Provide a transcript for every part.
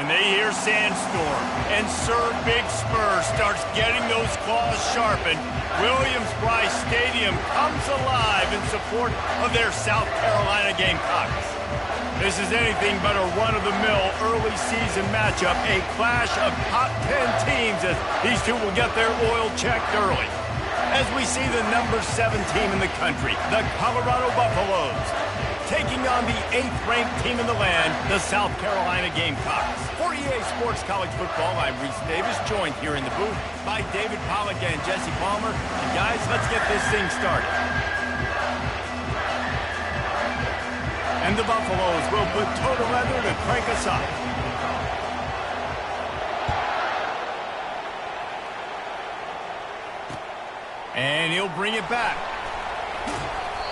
When they hear Sandstorm and Sirr Big Spur starts getting those claws sharpened, Williams-Brice Stadium comes alive in support of their South Carolina Gamecocks. This is anything but a run-of-the-mill early season matchup, a clash of top 10 teams as these two will get their oil checked early. As we see the number 7 team in the country, the Colorado Buffaloes, taking on the 8th-ranked team in the land, the South Carolina Gamecocks. For EA Sports College Football, I'm Reese Davis, joined here in the booth by David Pollack and Jesse Palmer. And guys, let's get this thing started. And the Buffaloes will put total leather to crank us up. And he'll bring it back.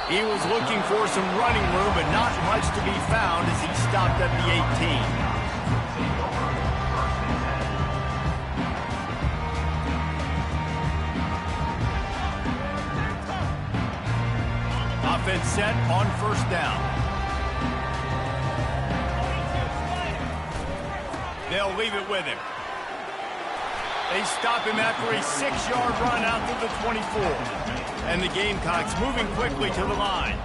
He was looking for some running room, but not much to be found as he stopped at the 18. Offense set on first down. They'll leave it with him. They stop him after a 6-yard run out to the 24. And the Gamecocks moving quickly to the line.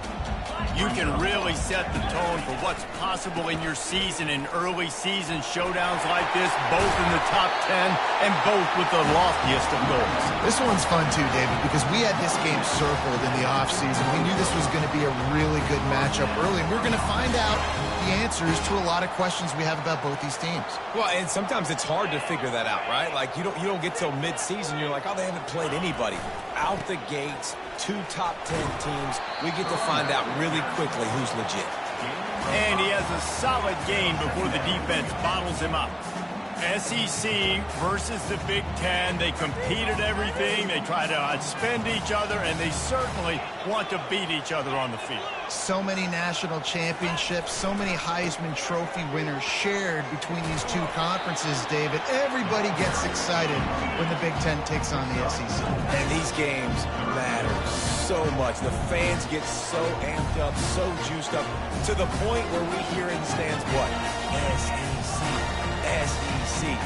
You can really set the tone for what's possible in your season in early season showdowns like this, both in the top 10 and both with the loftiest of goals. This one's fun too, David, because we had this game circled in the offseason. We knew this was going to be a really good matchup early, and we're going to find out the answers to a lot of questions we have about both these teams. Well, and sometimes it's hard to figure that out, right? Like, you don't get till mid-season, you're like, oh, they haven't played anybody. Out the gates, 2 top 10 teams, we get to find out really quickly who's legit. And he has a solid gain before the defense bottles him up. SEC versus the Big Ten. They compete at everything. They try to outspend each other, and they certainly want to beat each other on the field. So many national championships, so many Heisman Trophy winners shared between these two conferences, David. Everybody gets excited when the Big Ten takes on the SEC. And these games matter so much. The fans get so amped up, so juiced up, to the point where we hear in the stands what? SEC.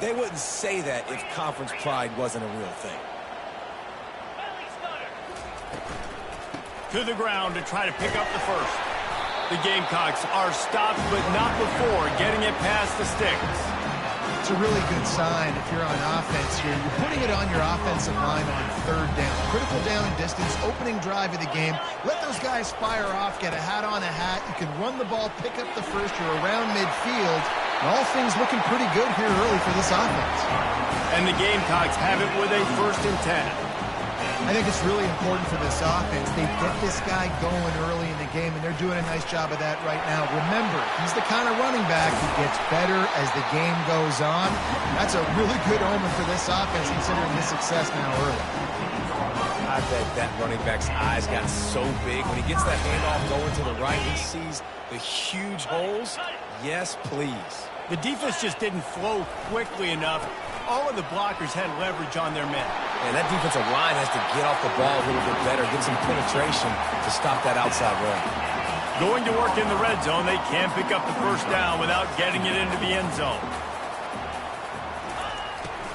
They wouldn't say that if conference pride wasn't a real thing. To the ground to try to pick up the first. The Gamecocks are stopped, but not before getting it past the sticks. It's a really good sign if you're on offense here. You're putting it on your offensive line on 3rd down. Critical down and distance, opening drive of the game. Let those guys fire off, get a hat on a hat. You can run the ball, pick up the first. You're around midfield. And all things looking pretty good here early for this offense. And the Gamecocks have it with a 1st and 10. I think it's really important for this offense. They get this guy going early in the game, and they're doing a nice job of that right now. Remember, he's the kind of running back who gets better as the game goes on. That's a really good omen for this offense, considering his success now early. I bet that running back's eyes got so big. When he gets that handoff going to the right, he sees the huge holes. Yes, please. The defense just didn't flow quickly enough. All of the blockers had leverage on their men. And that defensive line has to get off the ball a little bit better, get some penetration to stop that outside run. Going to work in the red zone, they can't pick up the first down without getting it into the end zone.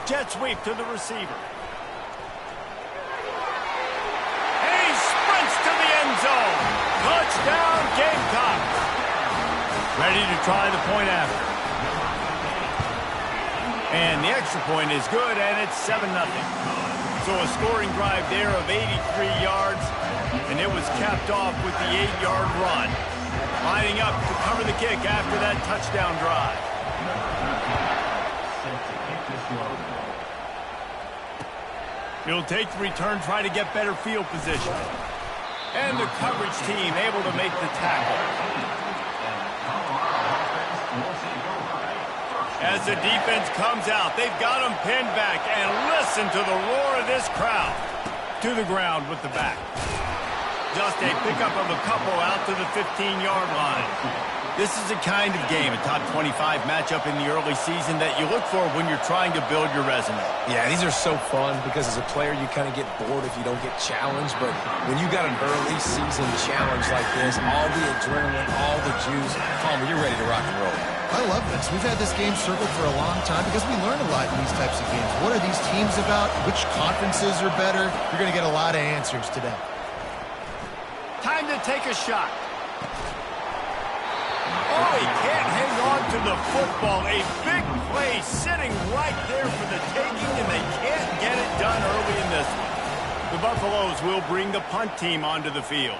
Jet sweep to the receiver. And he sprints to the end zone. Touchdown, Gamecocks. Ready to try the point after. And the extra point is good, and it's 7-0. So a scoring drive there of 83 yards, and it was capped off with the 8-yard run. Lining up to cover the kick after that touchdown drive. He'll take the return, try to get better field position. And the coverage team able to make the tackle. As the defense comes out, they've got him pinned back, and listen to the roar of this crowd. To the ground with the back. Just a pickup of a couple out to the 15-yard line. This is the kind of game, a top 25 matchup in the early season that you look for when you're trying to build your resume. Yeah, these are so fun because as a player, you kind of get bored if you don't get challenged. But when you got an early season challenge like this, all the adrenaline, all the juice, Palmer, you're ready to rock and roll. I love this. We've had this game circled for a long time because we learn a lot in these types of games. What are these teams about? Which conferences are better? You're going to get a lot of answers today. Time to take a shot. Oh, he can't hang on to the football. A big play sitting right there for the taking, and they can't get it done early in this one. The Buffaloes will bring the punt team onto the field.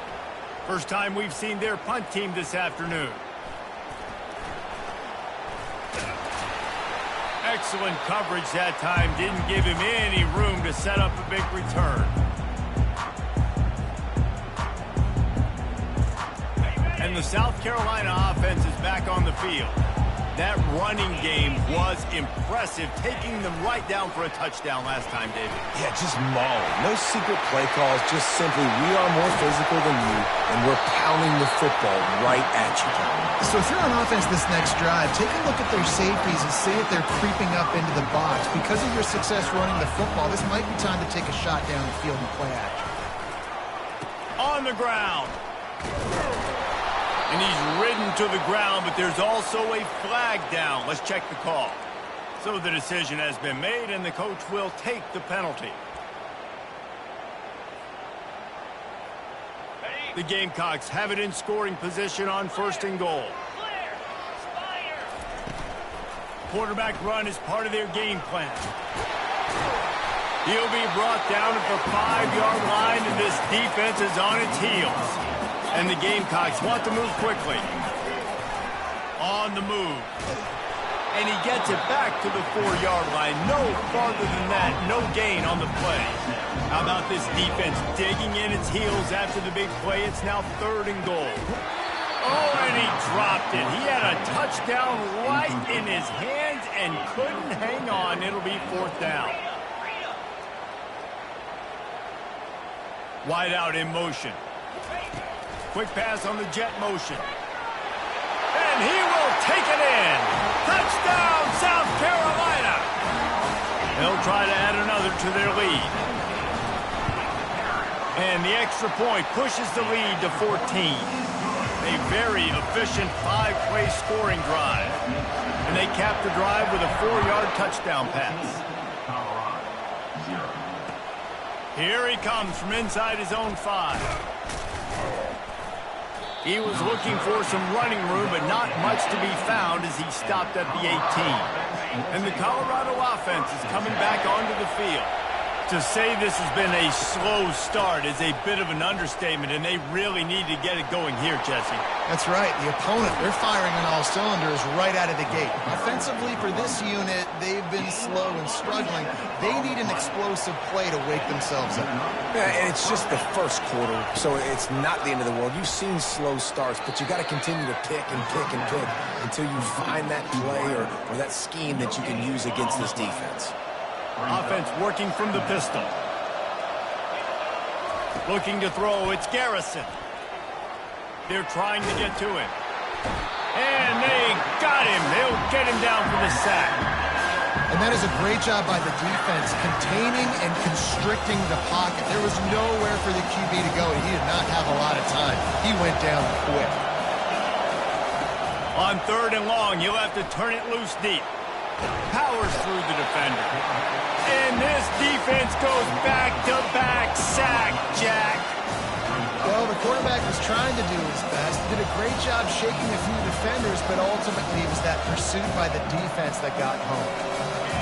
First time we've seen their punt team this afternoon. Excellent coverage that time. Didn't give him any room to set up a big return. And the South Carolina offense is back on the field. That running game was impressive, taking them right down for a touchdown last time, David. Yeah, just mauling. No secret play calls, just simply we are more physical than you, and we're pounding the football right at you. So if you're on offense this next drive, take a look at their safeties and see if they're creeping up into the box. Because of your success running the football, this might be time to take a shot down the field and play action. On the ground. And he's ridden to the ground, but there's also a flag down. Let's check the call. So the decision has been made, and the coach will take the penalty. The Gamecocks have it in scoring position on 1st and goal. Quarterback run is part of their game plan. He'll be brought down at the 5-yard line, and this defense is on its heels. And the Gamecocks want to move quickly. On the move. And he gets it back to the 4-yard line. No farther than that. No gain on the play. How about this defense digging in its heels after the big play? It's now 3rd and goal. Oh, and he dropped it. He had a touchdown right in his hands and couldn't hang on. It'll be 4th down. Wide out in motion. Quick pass on the jet motion. And he will take it in. Touchdown, South Carolina. They'll try to add another to their lead. And the extra point pushes the lead to 14. A very efficient 5-play scoring drive. And they cap the drive with a 4-yard touchdown pass. Here he comes from inside his own 5. He was looking for some running room, but not much to be found as he stopped at the 18. And the Colorado offense is coming back onto the field. To say this has been a slow start is a bit of an understatement, and they really need to get it going here, Jesse. That's right. The opponent, they're firing on all cylinders right out of the gate. Offensively for this unit, they've been slow and struggling. They need an explosive play to wake themselves up. Yeah, and it's just the first quarter, so it's not the end of the world. You've seen slow starts, but you got to continue to pick and pick and pick until you find that play or that scheme that you can use against this defense. Offense working from the pistol. Looking to throw, it's Garrison. They're trying to get to him. And they got him. They'll get him down for the sack. And that is a great job by the defense, containing and constricting the pocket. There was nowhere for the QB to go, and he did not have a lot of time. He went down quick. On 3rd and long, he'll have to turn it loose deep. Powers through the defender. And this defense goes back-to-back sack, Jack. Well, the quarterback was trying to do his best. Did a great job shaking a few defenders, but ultimately it was that pursuit by the defense that got home.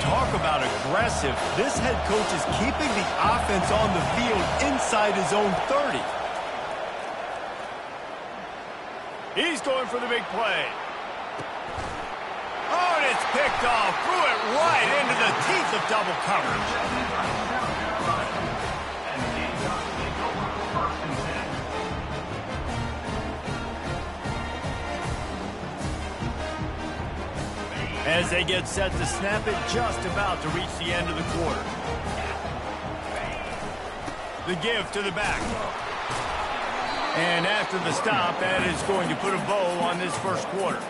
Talk about aggressive. This head coach is keeping the offense on the field inside his own 30. He's going for the big play. Oh, and it's picked off. Threw it right into the teeth of double coverage. As they get set to snap it, just about to reach the end of the quarter. The give to the back. And after the stop, that is going to put a bow on this first quarter.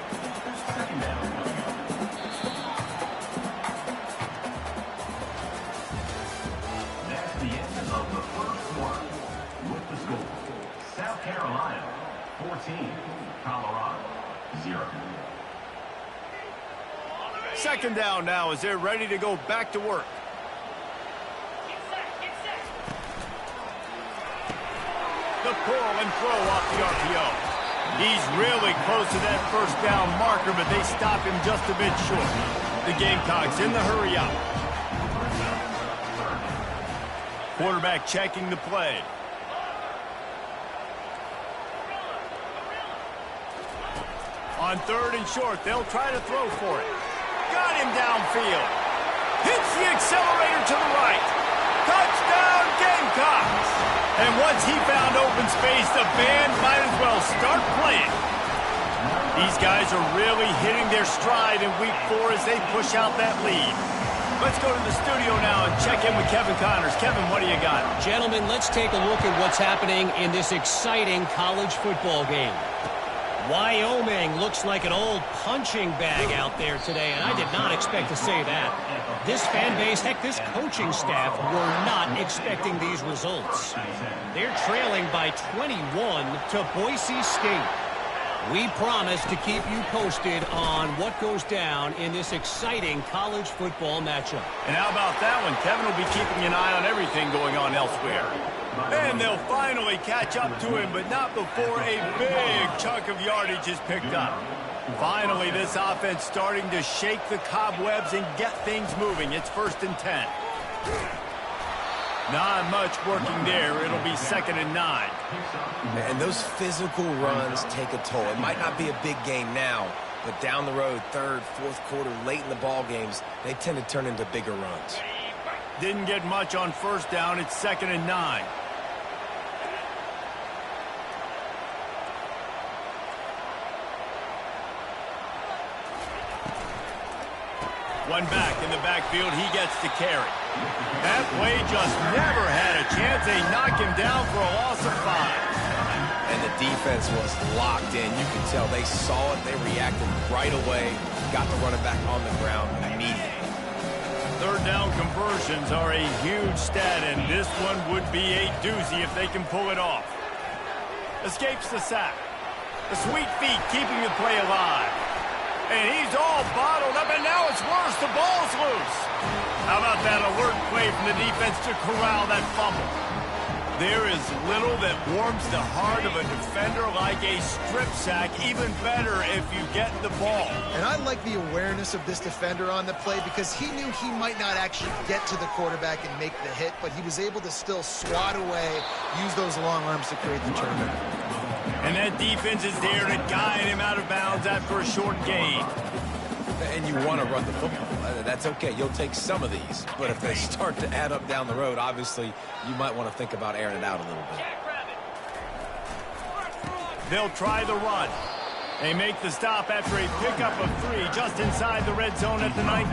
Second down now as they're ready to go back to work. The pull and throw off the RPO. He's really close to that first down marker, but they stop him just a bit short. The Gamecocks in the hurry up. Quarterback checking the play. On third and short, they'll try to throw for it. Got him downfield. Hits the accelerator to the right. Touchdown, Gamecocks! And once he found open space, the band might as well start playing. These guys are really hitting their stride in week 4 as they push out that lead. Let's go to the studio now and check in with Kevin Connors. Kevin, what do you got? Gentlemen, let's take a look at what's happening in this exciting college football game. Wyoming looks like an old punching bag out there today, and I did not expect to say that. This fan base, heck, this coaching staff were not expecting these results. They're trailing by 21 to Boise State. We promise to keep you posted on what goes down in this exciting college football matchup. And how about that one? Kevin will be keeping an eye on everything going on elsewhere. And they'll finally catch up to him, but not before a big chunk of yardage is picked up. Finally, this offense starting to shake the cobwebs and get things moving. It's 1st and 10. Not much working there. It'll be 2nd and 9. And those physical runs take a toll. It might not be a big game now, but down the road, 3rd, 4th quarter, late in the ball games, they tend to turn into bigger runs. Didn't get much on 1st down. It's 2nd and 9. One back in the backfield. He gets to carry. That play just never had a chance. They knock him down for a loss of 5. And the defense was locked in. You could tell they saw it. They reacted right away. Got the running back on the ground immediately. 3rd down conversions are a huge stat, and this one would be a doozy if they can pull it off. Escapes the sack. The sweet feet keeping the play alive. And he's all bottled up, and now it's worse. The ball's loose. How about that alert play from the defense to corral that fumble? There is little that warms the heart of a defender like a strip sack. Even better if you get the ball. And I like the awareness of this defender on the play because he knew he might not actually get to the quarterback and make the hit, but he was able to still swat away, use those long arms to create the turnover. And that defense is there to guide him out of bounds after a short gain. And you want to run the football. That's okay. You'll take some of these. But if they start to add up down the road, obviously, you might want to think about airing it out a little bit. They'll try the run. They make the stop after a pickup of 3 just inside the red zone at the 19.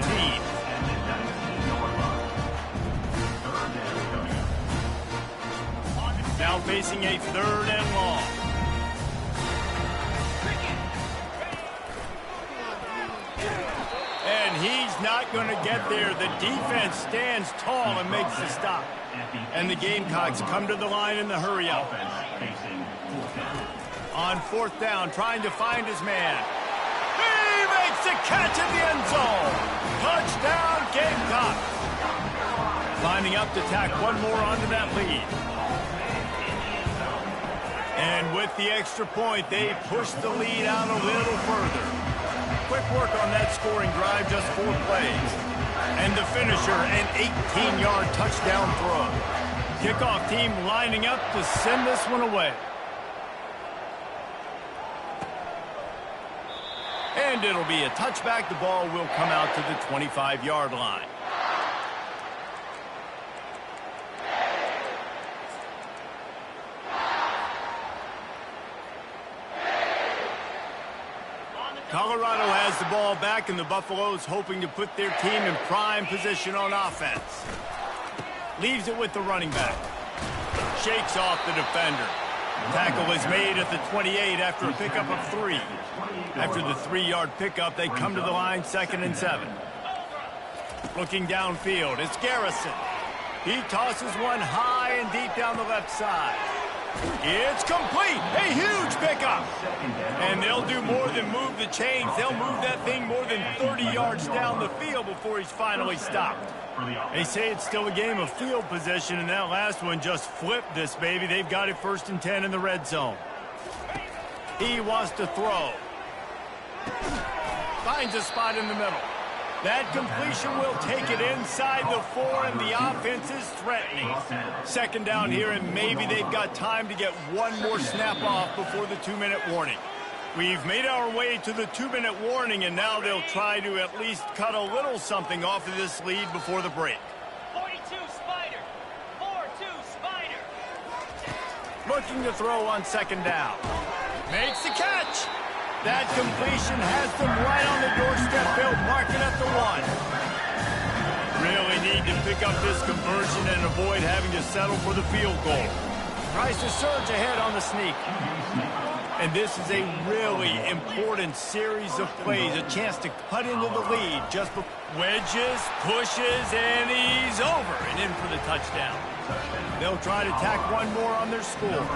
Now facing a 3rd and long. And he's not going to get there. The defense stands tall and makes the stop. And the Gamecocks come to the line in the hurry-up. On 4th down, trying to find his man. He makes the catch in the end zone. Touchdown, Gamecocks. Lining up to tack one more onto that lead. And with the extra point, they push the lead out a little further. Quick work on that scoring drive, just 4 plays. And the finisher, an 18-yard touchdown throw. Kickoff team lining up to send this one away. And it'll be a touchback. The ball will come out to the 25-yard line. Colorado has the ball back, and the Buffaloes hoping to put their team in prime position on offense. Leaves it with the running back. Shakes off the defender. Tackle is made at the 28 after a pickup of 3. After the 3-yard pickup, they come to the line 2nd and 7. Looking downfield, it's Garrison. He tosses one high and deep down the left side. It's complete. A huge pickup. And they'll They'll do more than move the chains. They'll move that thing more than 30 yards down the field before he's finally stopped. They say it's still a game of field position, and that last one just flipped this baby. They've got it 1st and 10 in the red zone. He wants to throw. Finds a spot in the middle. That completion will take it inside the 4, and the offense is threatening. 2nd down here, and maybe they've got time to get one more snap off before the 2-minute warning. We've made our way to the 2-minute warning, and now they'll try to at least cut a little something off of this lead before the break. 42 Spider. 4-2 Spider. Looking to throw on 2nd down. Makes the catch. That completion has them right on the doorstep. They'll mark it at the 1. Really need to pick up this conversion and avoid having to settle for the field goal. Tries to surge ahead on the sneak. And this is a really important series of plays. A chance to cut into the lead. Just wedges, pushes, and he's over and in for the touchdown. They'll try to tack one more on their score.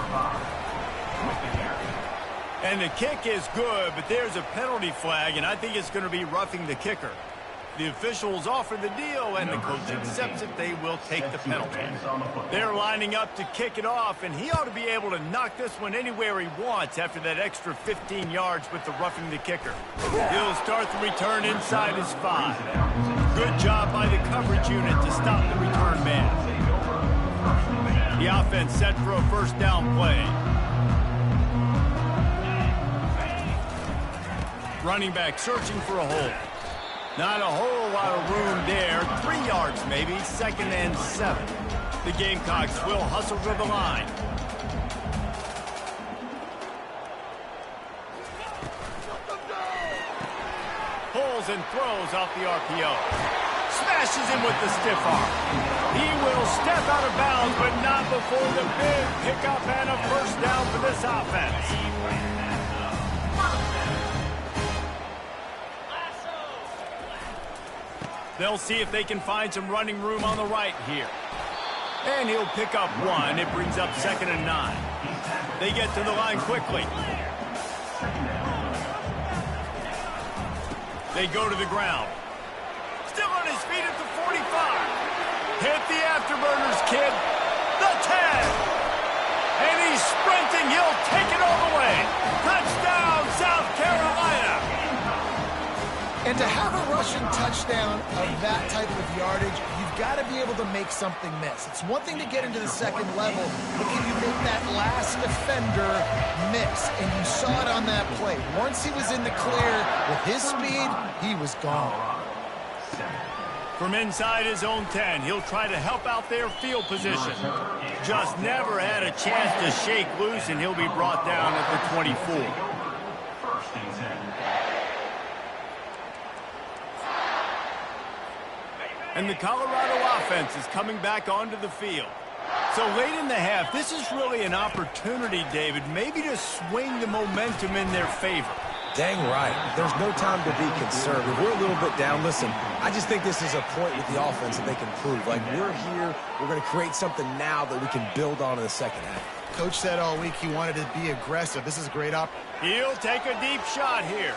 And the kick is good, but there's a penalty flag, and I think it's going to be roughing the kicker. The officials offer the deal, and the coach accepts it. They will take the penalty. They're lining up to kick it off, and he ought to be able to knock this one anywhere he wants after that extra 15 yards with the roughing the kicker. He'll start the return inside his 5. Good job by the coverage unit to stop the return man. The offense set for a 1st down play. Running back searching for a hole. Not a whole lot of room there. 3 yards maybe. 2nd and 7. The Gamecocks will hustle to the line. Pulls and throws off the RPO. Smashes him with the stiff arm. He will step out of bounds, but not before the big pickup and a 1st down for this offense. They'll see if they can find some running room on the right here. And he'll pick up 1. It brings up 2nd and 9. They get to the line quickly. They go to the ground. Still on his feet at the 45. Hit the afterburners, kid. The 10. And he's sprinting. He'll take it all the way. Touchdown, South Carolina. And to have a rushing touchdown of that type of yardage, you've got to be able to make something miss. It's one thing to get into the 2nd level, but can you make that last defender miss? And you saw it on that play. Once he was in the clear with his speed, he was gone. From inside his own 10, he'll try to help out their field position. Just never had a chance to shake loose, and he'll be brought down at the 24. 1st and 10. And the Colorado offense is coming back onto the field. So late in the half, this is really an opportunity, David, maybe to swing the momentum in their favor. Dang right. There's no time to be concerned. If we're a little bit down, listen, I just think this is a point with the offense that they can prove. Like, we're here, we're going to create something now that we can build on in the 2nd half. Coach said all week he wanted to be aggressive. This is a great opportunity. He'll take a deep shot here.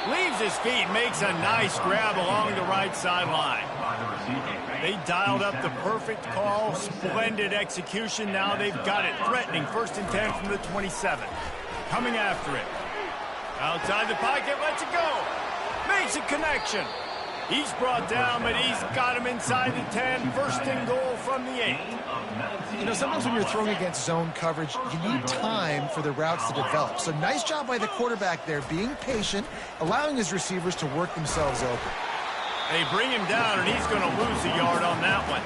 Leaves his feet, makes a nice grab along the right sideline. They dialed up the perfect call, splendid execution. Now they've got it threatening. 1st and 10 from the 27. Coming after it. Outside the pocket, lets it go. Makes a connection. He's brought down, but he's got him inside the 10. 1st and goal from the 8. You know, sometimes when you're throwing against zone coverage, you need time for the routes to develop. So nice job by the quarterback there, being patient, allowing his receivers to work themselves open. They bring him down, and he's going to lose a yard on that one.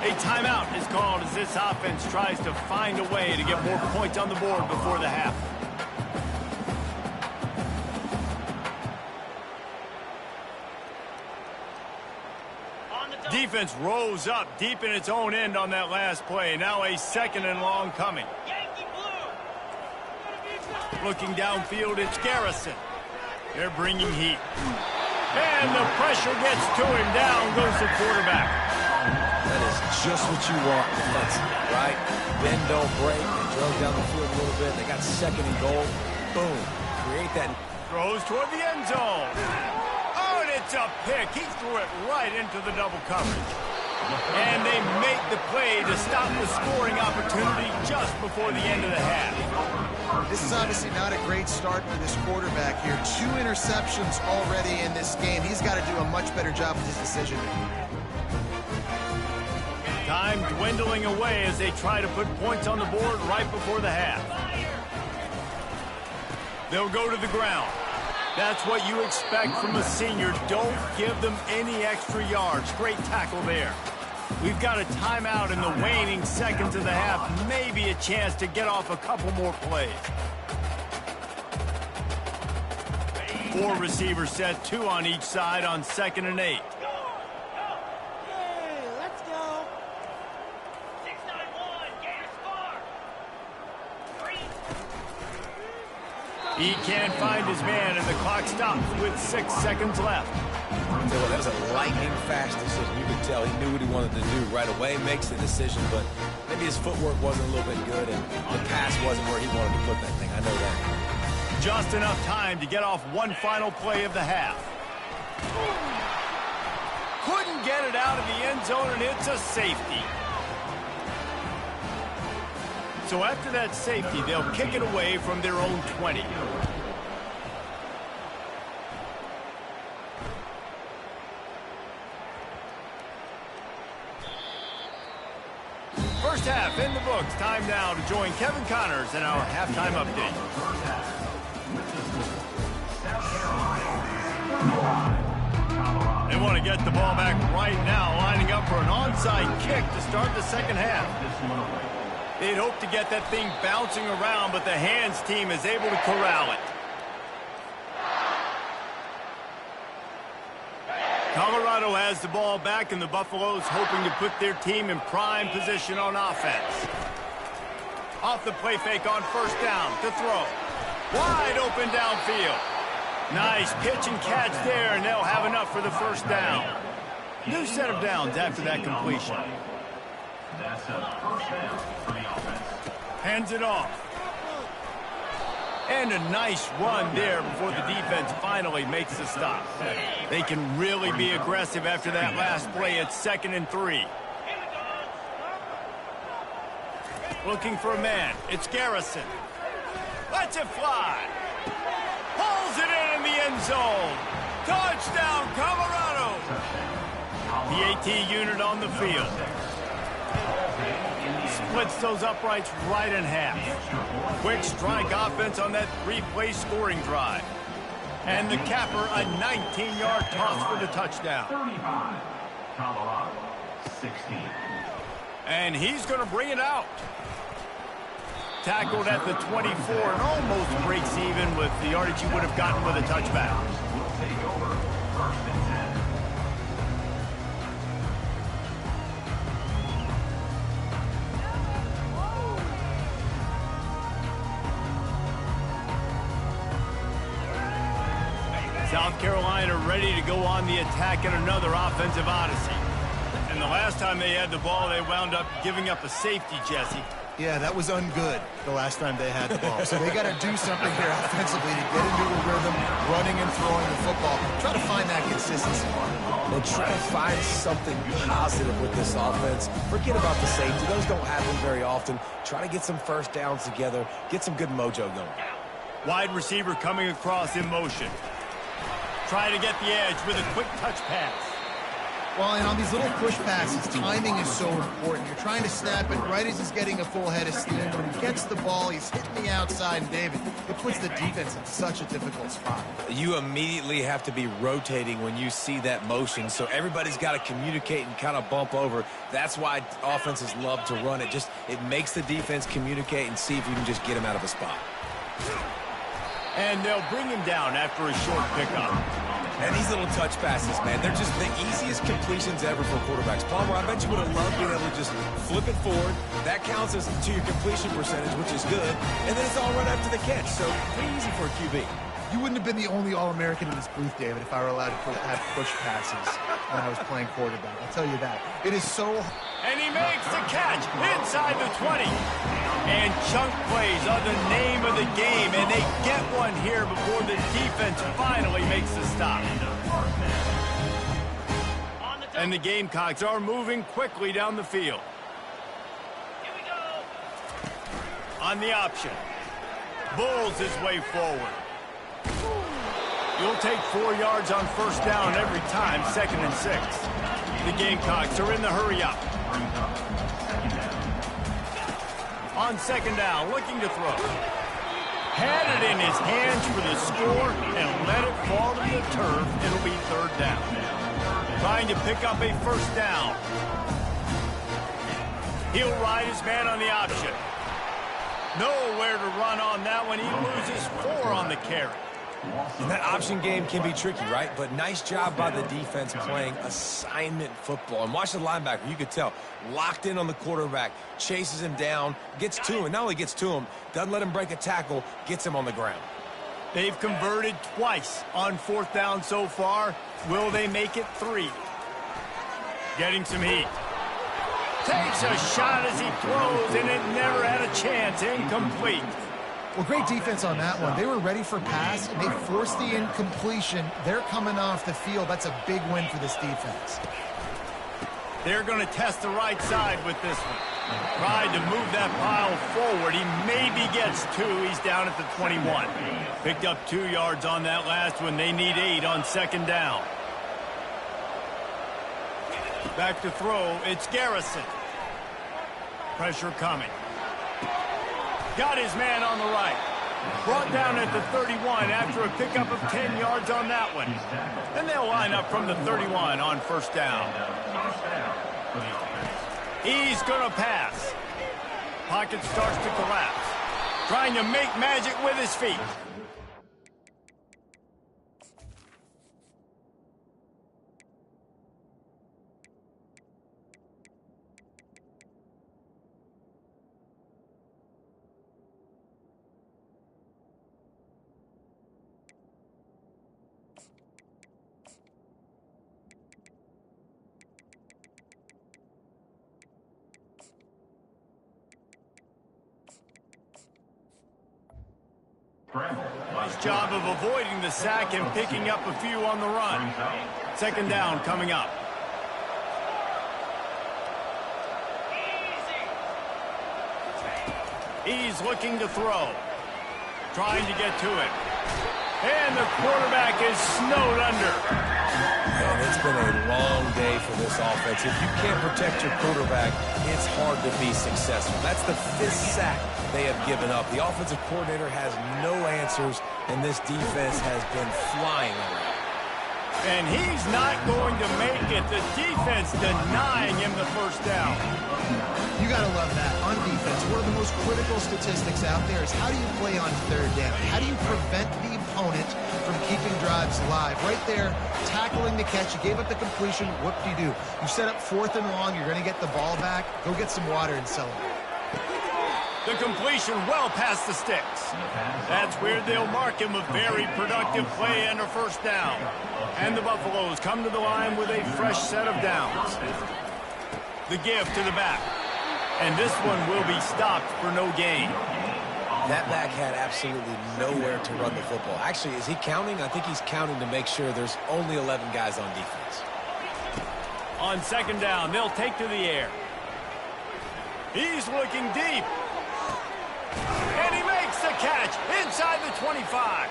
A timeout is called as this offense tries to find a way to get more points on the board before the half. Defense rose up deep in its own end on that last play. Now a 2nd and long coming. Looking downfield, it's Garrison. They're bringing heat. And the pressure gets to him. Down goes the quarterback. That is just what you want defensively, right? Bend, don't break. They drove down the field a little bit. They got 2nd and goal. boom. Create that. Throws toward the end zone. Oh, and it's a pick. He threw it right into the double coverage. And they make the play to stop the scoring opportunity just before the end of the half. This is obviously not a great start for this quarterback here. 2 interceptions already in this game. He's got to do a much better job with his decision. Time dwindling away as they try to put points on the board right before the half. They'll go to the ground. That's what you expect from a senior. Don't give them any extra yards. Great tackle there. We've got a timeout in the waning seconds of the half. Maybe a chance to get off a couple more plays. 4 receivers set, 2 on each side on 2nd and 8. He can't find his man, and the clock stops with 6 seconds left. That was a lightning-fast decision. You could tell he knew what he wanted to do right away, makes the decision, but maybe his footwork wasn't a little bit good, and the pass wasn't where he wanted to put that thing. I know that. Just enough time to get off one final play of the half. Couldn't get it out of the end zone, and it's a safety. So after that safety, they'll kick it away from their own 20. First half in the books. Time now to join Kevin Connors in our halftime update. They want to get the ball back right now, lining up for an onside kick to start the second half. They'd hope to get that thing bouncing around, but the hands team is able to corral it. Colorado has the ball back, and the Buffaloes hoping to put their team in prime position on offense. Off the play fake on first down to throw. Wide open downfield. Nice pitch and catch there, and they'll have enough for the first down. New set of downs after that completion. That's a first down for the offense. Hands it off. And a nice run there before the defense finally makes the stop. They can really be aggressive after that last play. It's 2nd and 3. Looking for a man. It's Garrison. Lets it fly. Pulls it in the end zone. Touchdown, Colorado. The AT unit on the field. Splits those uprights right in half. Quick strike offense on that 3-play scoring drive. And the capper, a 19-yard toss for the touchdown. 35, Colorado, 16. And he's going to bring it out. Tackled at the 24 and almost breaks even with the yardage he would have gotten with a touchback. Will take over 1st and 10. South Carolina ready to go on the attack in another offensive odyssey. And the last time they had the ball, they wound up giving up a safety, Jesse. Yeah, that was ungood the last time they had the ball. So they got to do something here offensively to get into a rhythm, running and throwing the football. Try to find that consistency. And try to find something positive with this offense. Forget about the safety. Those don't happen very often. Try to get some first downs together. Get some good mojo going. Wide receiver coming across in motion. Try to get the edge with a quick touch pass. Well, and on these little push passes, timing is so important. You're trying to snap it right as he's getting a full head of steam. When he gets the ball, he's hitting the outside, and David, it puts the defense in such a difficult spot. You immediately have to be rotating when you see that motion, so everybody's got to communicate and kind of bump over. That's why offenses love to run it. It makes the defense communicate and see if you can just get him out of a spot. And they'll bring him down after a short pickup. And these little touch passes, man, they're just the easiest completions ever for quarterbacks. Palmer, I bet you would have loved being able to just flip it forward. That counts as to your completion percentage, which is good. And then it's all right after the catch, so pretty easy for a QB. You wouldn't have been the only All-American in this booth, David, if I were allowed to have push passes when I was playing quarterback. I'll tell you that. It is so... And he makes the catch inside the 20. And chunk plays are the name of the game, and they get one here before the defense finally makes the stop. And the Gamecocks are moving quickly down the field. Here we go. On the option. Bulls his way forward. You'll take 4 yards on first down every time, 2nd and 6. The Gamecocks are in the hurry up. On 2nd down, looking to throw. Had it in his hands for the score and let it fall to the turf. It'll be 3rd down. Trying to pick up a 1st down. He'll ride his man on the option. Nowhere to run on that one. He loses 4 on the carry. And that option game can be tricky, right? But nice job by the defense playing assignment football. And watch the linebacker. You could tell. Locked in on the quarterback. Chases him down. Gets to him. And not only gets to him, doesn't let him break a tackle. Gets him on the ground. They've converted twice on 4th down so far. Will they make it 3? Getting some heat. Takes a shot as he throws, and it never had a chance. Incomplete. Well, great defense on that one. They were ready for pass, and they forced the incompletion. They're coming off the field. That's a big win for this defense. They're going to test the right side with this one. Tried to move that pile forward. He maybe gets 2. He's down at the 21. Picked up 2 yards on that last one. They need 8 on 2nd down. Back to throw. It's Garrison. Pressure coming. Got his man on the right. Brought down at the 31 after a pickup of 10 yards on that one. And they'll line up from the 31 on 1st down. He's going to pass. Pocket starts to collapse. Trying to make magic with his feet. Nice job of avoiding the sack and picking up a few on the run. 2nd down coming up. He's looking to throw. Trying to get to it. And the quarterback is snowed under. Man, it's been a long day for this offense. If you can't protect your quarterback, it's hard to be successful. That's the 5th sack they have given up. The offensive coordinator has no answers, and this defense has been flying around. And he's not going to make it. The defense denying him the 1st down. You got to love that. On defense, one of the most critical statistics out there is how do you play on 3rd down? How do you prevent the opponent from keeping drives alive? Right there, tackling the catch. You gave up the completion. What do? You set up 4th and long. You're going to get the ball back. Go get some water and celebrate. The completion well past the sticks. That's where they'll mark him a very productive play and a 1st down. And the Buffaloes come to the line with a fresh set of downs. The give to the back. And this one will be stopped for no gain. That back had absolutely nowhere to run the football. Actually, is he counting? I think he's counting to make sure there's only 11 guys on defense. On 2nd down, they'll take to the air. He's looking deep. And he makes the catch inside the 25.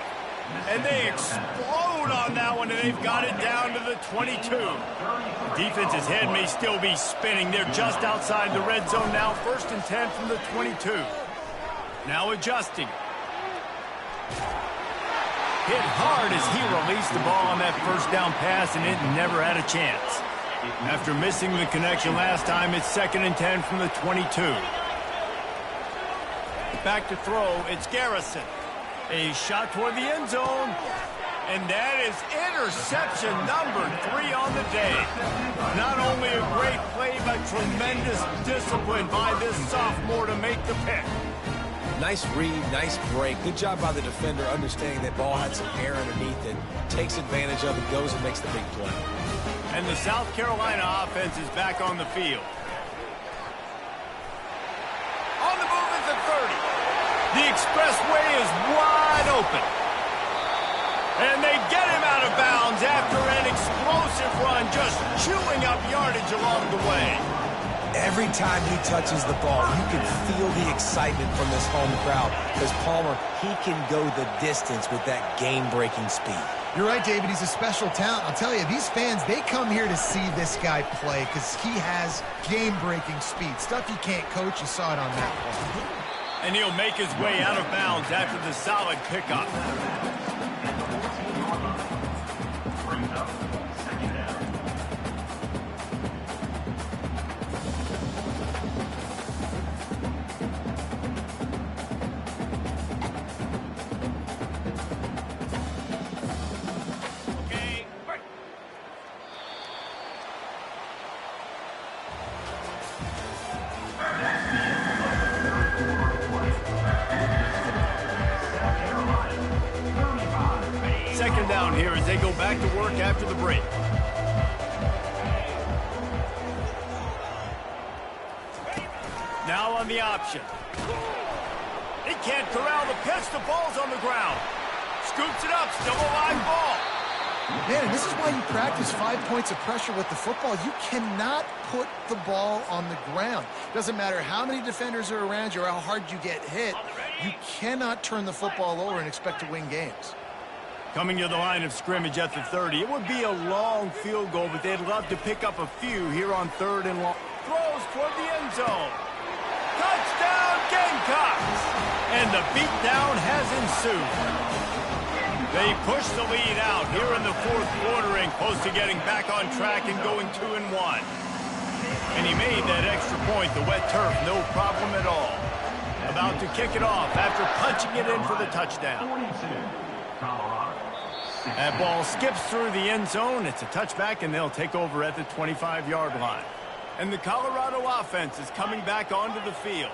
And they explode on that one, and they've got it down to the 22. The defense's head may still be spinning. They're just outside the red zone now. 1st and 10 from the 22. Now adjusting. Hit hard as he released the ball on that 1st down pass, and it never had a chance. After missing the connection last time, it's 2nd and 10 from the 22. Back to throw, it's Garrison. A shot toward the end zone. And that is interception number 3 on the day. Not only a great play, but tremendous discipline by this sophomore to make the pick. Nice read, nice break. Good job by the defender understanding that ball had some air underneath it. Takes advantage of it, goes and makes the big play. And the South Carolina offense is back on the field. On the move is the throw. expressway is wide open. And they get him out of bounds after an explosive run, just chewing up yardage along the way. Every time he touches the ball, you can feel the excitement from this home crowd. Because Palmer, he can go the distance with that game-breaking speed. You're right, David. He's a special talent. I'll tell you, these fans, they come here to see this guy play because he has game-breaking speed. Stuff you can't coach. You saw it on that play. And he'll make his way out of bounds after the solid pickup. Brings up second down. Second down here as they go back to work after the break. Now on the option. He can't corral the pitch. The ball's on the ground. Scoops it up. Still a live ball. Man, this is why you practice 5 points of pressure with the football. You cannot put the ball on the ground. Doesn't matter how many defenders are around you or how hard you get hit. You cannot turn the football over and expect to win games. Coming to the line of scrimmage at the 30. It would be a long field goal, but they'd love to pick up a few here on third and long. Throws toward the end zone. Touchdown, Gamecocks! And the beatdown has ensued. They push the lead out here in the fourth quarter and close to getting back on track and going 2-1. And he made that extra point, the wet turf, no problem at all. About to kick it off after punching it in for the touchdown. 42, Colorado. That ball skips through the end zone. It's a touchback, and they'll take over at the 25-yard line. And the Colorado offense is coming back onto the field.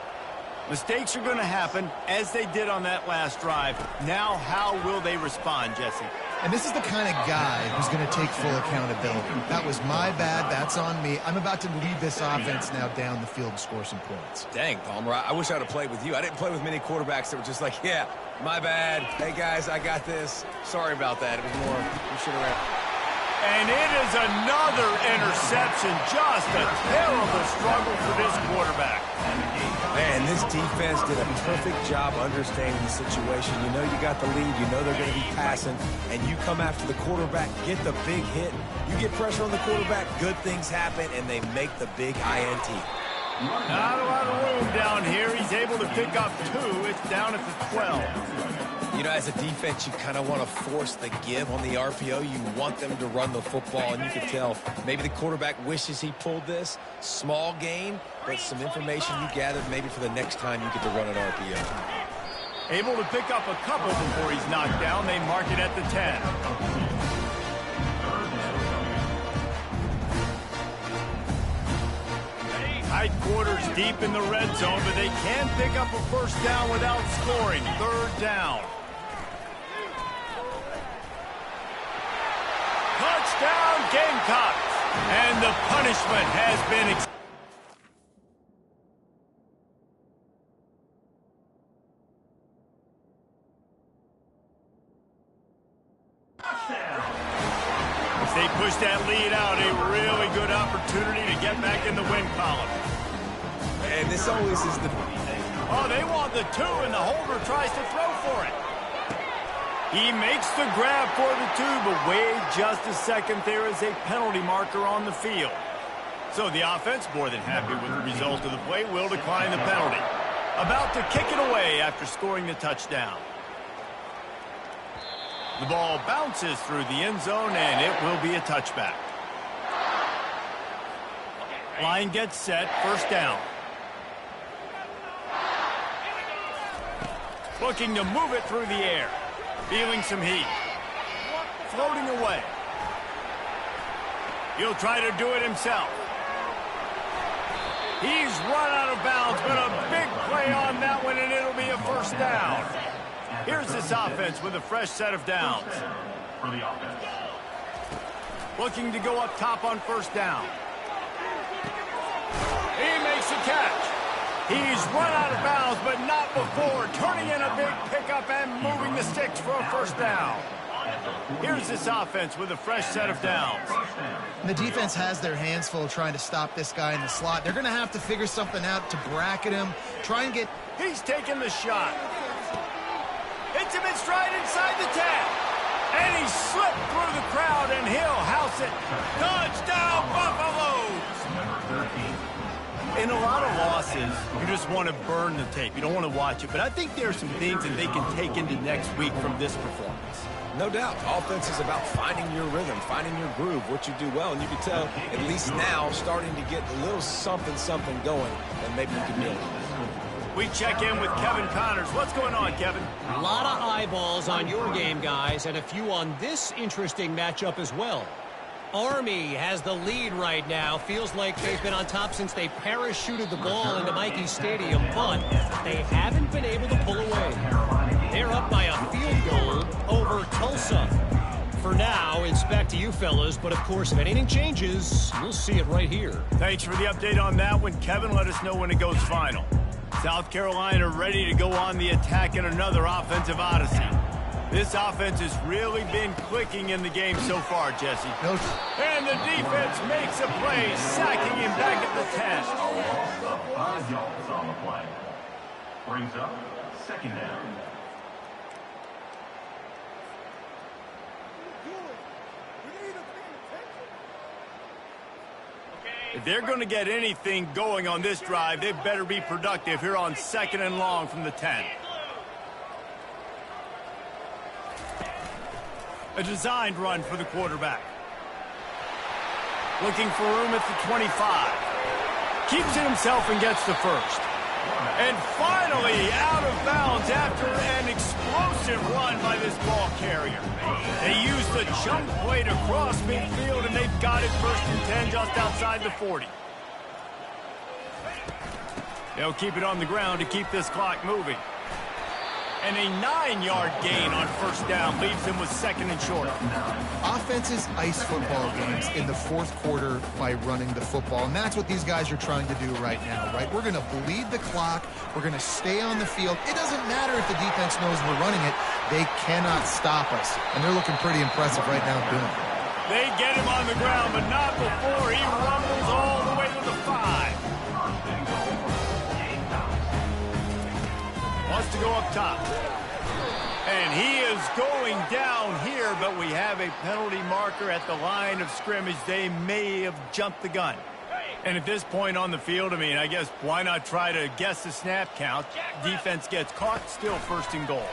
Mistakes are going to happen, as they did on that last drive. Now, how will they respond, Jesse? And this is the kind of guy who's going to take full accountability. That was my bad. That's on me. I'm about to lead this offense now down the field and score some points. Dang, Palmer, I wish I would have played with you. I didn't play with many quarterbacks that were just like, yeah, my bad. Hey, guys, I got this. Sorry about that. It was more, we should have... And it is another interception. Just a terrible struggle for this quarterback. Man, this defense did a perfect job understanding the situation. You know you got the lead. You know they're going to be passing. And you come after the quarterback, get the big hit. You get pressure on the quarterback, good things happen, and they make the big INT. Not a lot of room down here. He's able to pick up 2. It's down at the 12. You know, as a defense, you kind of want to force the give on the RPO. You want them to run the football, and you can tell maybe the quarterback wishes he pulled this. Small gain, but some information you gathered maybe for the next time you get to run an RPO. Able to pick up a couple before he's knocked down. They mark it at the 10. Tight quarters deep in the red zone, but they can pick up a first down without scoring. Third down. Touchdown, Gamecocks! And the punishment has been as they push that lead out, a really good opportunity to get back in the win column. And this always is the... Oh, they want the 2, and the holder tries to throw for it. He makes the grab for the 2, but wait just a second. There is a penalty marker on the field. So the offense, more than happy with the result of the play, will decline the penalty. About to kick it away after scoring the touchdown. The ball bounces through the end zone, and it will be a touchback. Line gets set, first down. Looking to move it through the air. Feeling some heat. Floating away. He'll try to do it himself. He's run out of bounds, but a big play on that one, and it'll be a first down. Here's this offense with a fresh set of downs. For the offense. Looking to go up top on first down. He makes a catch. He's run out of bounds, but not before turning in a big pickup and moving the sticks for a first down. Here's this offense with a fresh set of downs. And the defense has their hands full trying to stop this guy in the slot. They're going to have to figure something out to bracket him, try and get... He's taking the shot. Hits him in stride inside the 10. And he slipped through the crowd, and he'll house it. Touchdown, Buffaloes! Number 13. In a lot of losses, you just want to burn the tape. You don't want to watch it. But I think there are some things that they can take into next week from this performance. No doubt. Offense is about finding your rhythm, finding your groove, what you do well. And you can tell, at least now, starting to get a little something going, and maybe you can build. We check in with Kevin Connors. What's going on, Kevin? A lot of eyeballs on your game, guys, and a few on this interesting matchup as well. Army has the lead right now. Feels like they've been on top since they parachuted the ball into Michie Stadium, but they haven't been able to pull away. They're up by a field goal over Tulsa. For now, it's back to you fellas, but of course, if anything changes, you'll see it right here. Thanks for the update on that one, Kevin. Let us know when it goes final. South Carolina ready to go on the attack in another offensive odyssey. This offense has really been clicking in the game so far, Jesse. And the defense makes a play, sacking him back at the 10. The 5 yards on the play. Brings up second down. If they're going to get anything going on this drive, they better be productive here on 2nd and long from the 10. A designed run for the quarterback. Looking for room at the 25. Keeps it himself and gets the first. And finally out of bounds after an explosive run by this ball carrier. They use the jump play to cross midfield, and they've got it 1st and 10 just outside the 40. They'll keep it on the ground to keep this clock moving. And a 9-yard gain on 1st down leaves him with 2nd and short. Offenses ice football games in the 4th quarter by running the football, and that's what these guys are trying to do right now, right? We're going to bleed the clock. We're going to stay on the field. It doesn't matter if the defense knows we're running it. They cannot stop us, and they're looking pretty impressive right now doing it. They get him on the ground, but not before he rumbles all the way to the 5. Wants to go up top. And he is going down here, but we have a penalty marker at the line of scrimmage. They may have jumped the gun. And at this point on the field, I mean, I guess why not try to guess the snap count? Defense gets caught, still 1st and goal.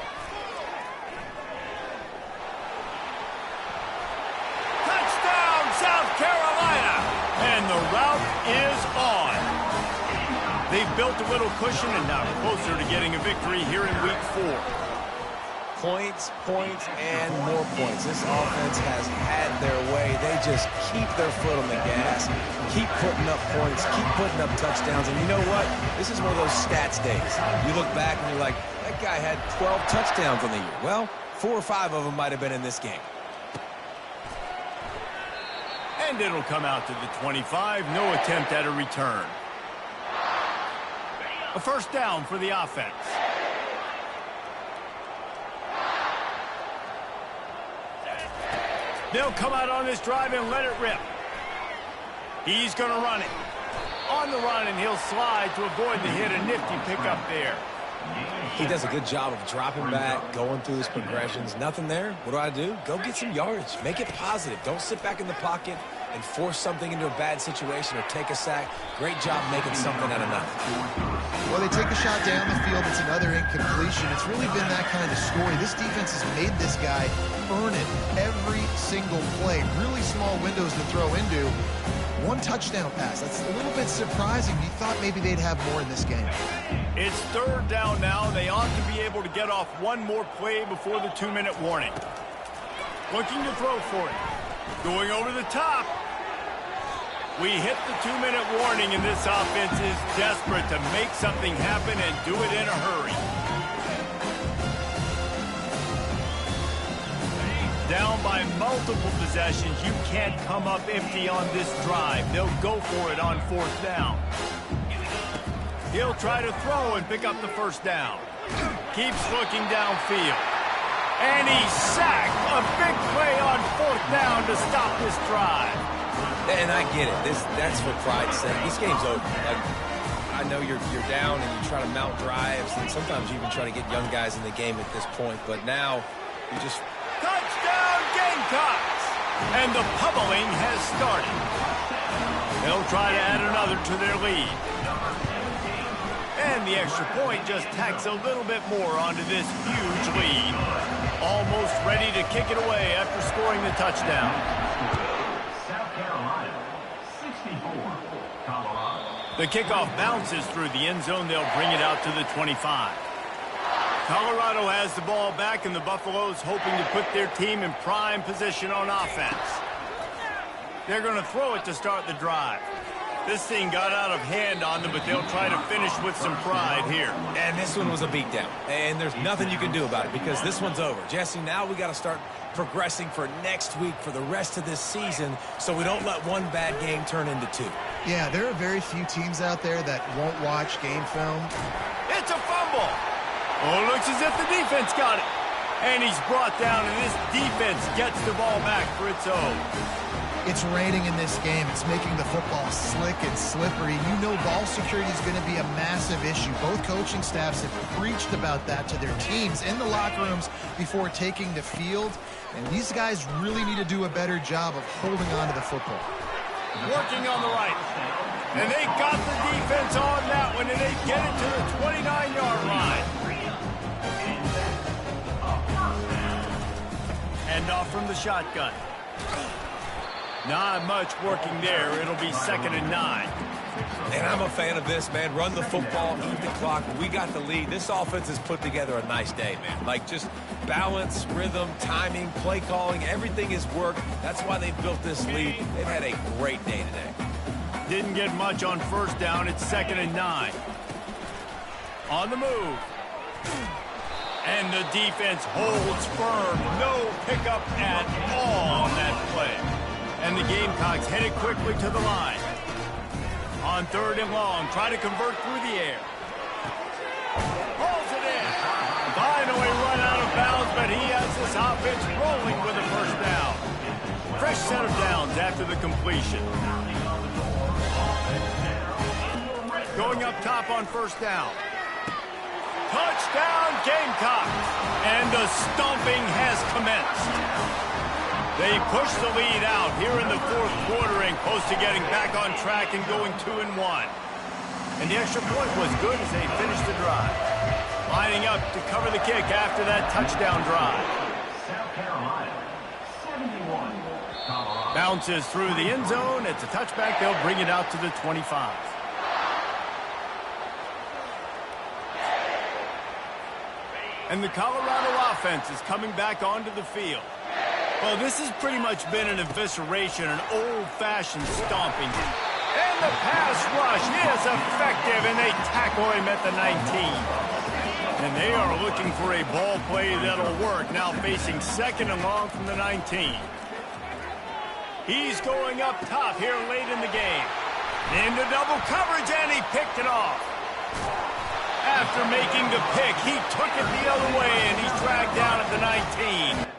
Touchdown, South Carolina! And the route is on. They've built a little cushion and now closer to getting a victory here in week 4. Points, and more points. This offense has had their way. They just keep their foot on the gas, keep putting up points, keep putting up touchdowns. And you know what? This is one of those stats days. You look back and you're like, that guy had 12 touchdowns on the year. Well, 4 or 5 of them might have been in this game. And it'll come out to the 25. No attempt at a return. A 1st down for the offense. They'll come out on this drive and let it rip. He's going to run it. On the run, and he'll slide to avoid the hit. A nifty pickup there. He does a good job of dropping back, going through his progressions. Nothing there. What do? Go get some yardage. Make it positive. Don't sit back in the pocket and force something into a bad situation or take a sack. Great job making something out of nothing. Well, they take a shot down the field. It's another incompletion. It's really been that kind of story. This defense has made this guy earn it every single play. Really small windows to throw into. 1 touchdown pass. That's a little bit surprising. You thought maybe they'd have more in this game. It's 3rd down now. They ought to be able to get off one more play before the 2-minute warning. Looking to throw for it. Going over the top. We hit the 2-minute warning, and this offense is desperate to make something happen and do it in a hurry. Down by multiple possessions, you can't come up empty on this drive. They'll go for it on 4th down. He'll try to throw and pick up the first down. Keeps looking downfield. And he's sacked. A big play on 4th down to stop this drive. And I get it. That's for pride's sake. This game's over. Like, I know you're down and you try to mount drives, and sometimes you even try to get young guys in the game at this point. But now you just... Touchdown Gamecocks! And the pummeling has started. They'll try to add another to their lead. And the extra point just tacks a little bit more onto this huge lead. Almost ready to kick it away after scoring the touchdown. South Carolina, 64, Colorado. The kickoff bounces through the end zone. They'll bring it out to the 25. Colorado has the ball back, and the Buffaloes hoping to put their team in prime position on offense. They're going to throw it to start the drive. This thing got out of hand on them, but they'll try to finish with some pride here. And this one was a beatdown. And there's nothing you can do about it because this one's over. Jesse, now we got to start progressing for next week, for the rest of this season, so we don't let one bad game turn into 2. Yeah, there are very few teams out there that won't watch game film. It's a fumble. Oh, looks as if the defense got it. And he's brought down, and this defense gets the ball back for its own. It's raining in this game. It's making the football slick and slippery. You know ball security is going to be a massive issue. Both coaching staffs have preached about that to their teams in the locker rooms before taking the field. And these guys really need to do a better job of holding on to the football. Working on the right. And they got the defense on that one, and they get it to the 29-yard line. Hand off from the shotgun. Not much working there. It'll be 2nd and 9. And I'm a fan of this, man. Run the football, eat the clock. We got the lead. This offense has put together a nice day, man. Like, just balance, rhythm, timing, play calling, everything has worked. That's why they've built this lead. They've had a great day today. Didn't get much on 1st down. It's 2nd and 9. On the move. And the defense holds firm. No pickup at all on that play. And the Gamecocks headed quickly to the line. On 3rd and long, try to convert through the air. Pulls it in. Finally run out of bounds, but he has this offense rolling with a 1st down. Fresh set of downs after the completion. Going up top on 1st down. Touchdown Gamecocks. And the stomping has commenced. They push the lead out here in the 4th quarter and close to getting back on track and going 2-1. And the extra point was good as they finished the drive. Lining up to cover the kick after that touchdown drive. South Carolina, 71, Colorado. Bounces through the end zone. It's a touchback. They'll bring it out to the 25. And the Colorado offense is coming back onto the field. Well, this has pretty much been an evisceration, an old-fashioned stomping. And the pass rush is effective, and they tackle him at the 19. And they are looking for a ball play that'll work, now facing 2nd and long from the 19. He's going up top here late in the game. Into double coverage, and he picked it off. After making the pick, he took it the other way, and he's dragged down at the 19.